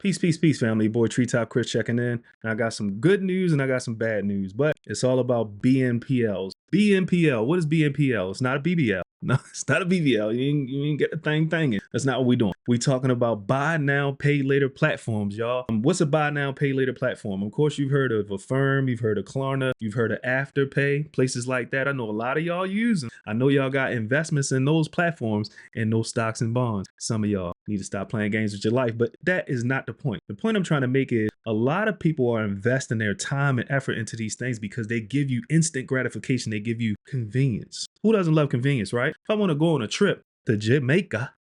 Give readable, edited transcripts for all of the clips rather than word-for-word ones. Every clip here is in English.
Peace, peace, peace, family. Boy, Treetop Chris checking in. And I got some good news and I got some bad news, but it's all about BNPLs. BNPL. What is BNPL? It's not a BBL. No, it's not a BBL. You ain't get the thing thinging. That's not what we doing. We talking about buy now, pay later platforms, y'all. What's a buy now, pay later platform? Of course, you've heard of Affirm, you've heard of Klarna, you've heard of Afterpay, places like that. I know a lot of y'all use them. I know y'all got investments in those platforms and those stocks and bonds. Some of y'all need to stop playing games with your life, but that is not the point. The point I'm trying to make is a lot of people are investing their time and effort into these things because they give you instant gratification. They give you convenience. Who doesn't love convenience, right? If I want to go on a trip to Jamaica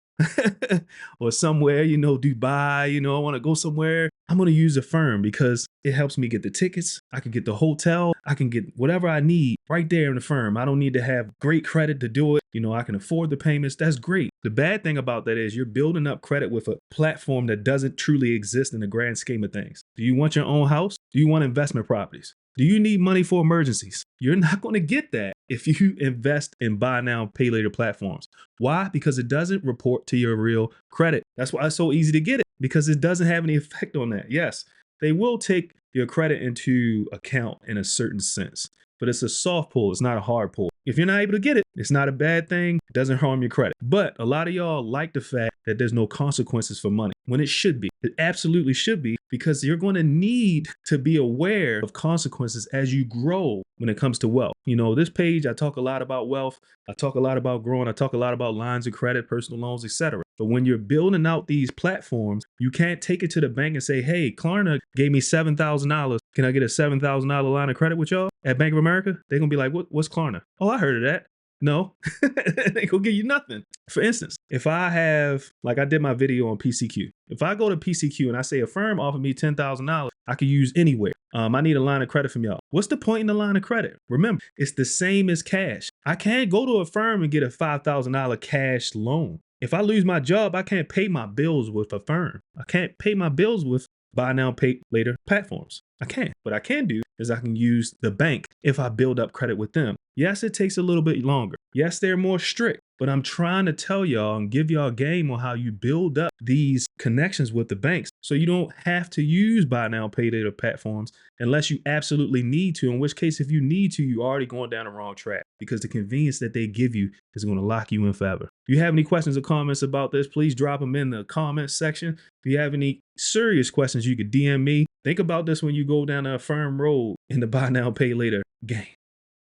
or somewhere, Dubai, I want to go somewhere, I'm going to use Affirm because it helps me get the tickets. I can get the hotel. I can get whatever I need right there in the firm. I don't need to have great credit to do it. I can afford the payments. That's great. The bad thing about that is you're building up credit with a platform that doesn't truly exist in the grand scheme of things. Do you want your own house? Do you want investment properties? Do you need money for emergencies? You're not going to get that if you invest in buy now, pay later platforms. Why? Because it doesn't report to your real credit. That's why it's so easy to get it, because it doesn't have any effect on that. Yes, they will take your credit into account in a certain sense, but it's a soft pull. It's not a hard pull. If you're not able to get it, it's not a bad thing. It doesn't harm your credit. But a lot of y'all like the fact that there's no consequences for money when it should be. It absolutely should be, because you're going to need to be aware of consequences as you grow when it comes to wealth. This page, I talk a lot about wealth. I talk a lot about growing. I talk a lot about lines of credit, personal loans, etc. But when you're building out these platforms, you can't take it to the bank and say, hey, Klarna gave me $7,000. Can I get a $7,000 line of credit with y'all at Bank of America? They're going to be like, what's Klarna? Oh, I heard of that. No, they gonna give you nothing. For instance, if I have, like I did my video on PCQ, if I go to PCQ and I say a firm offered me $10,000, I could use anywhere. I need a line of credit from y'all. What's the point in the line of credit? Remember, it's the same as cash. I can't go to a firm and get a $5,000 cash loan. If I lose my job, I can't pay my bills with a firm. I can't pay my bills with buy now, pay later platforms. I can't. What I can do is I can use the bank if I build up credit with them. Yes, it takes a little bit longer. Yes, they're more strict, but I'm trying to tell y'all and give y'all a game on how you build up these connections with the banks so you don't have to use buy now, pay later platforms unless you absolutely need to, in which case, if you need to, you're already going down the wrong track, because the convenience that they give you is going to lock you in forever. If you have any questions or comments about this, please drop them in the comments section. If you have any serious questions, you could DM me. Think about this when you go down a firm road in the buy now, pay later game.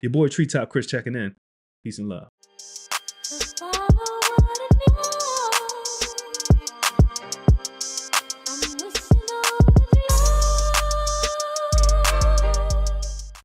Your boy Treetop Chris checking in. Peace and love.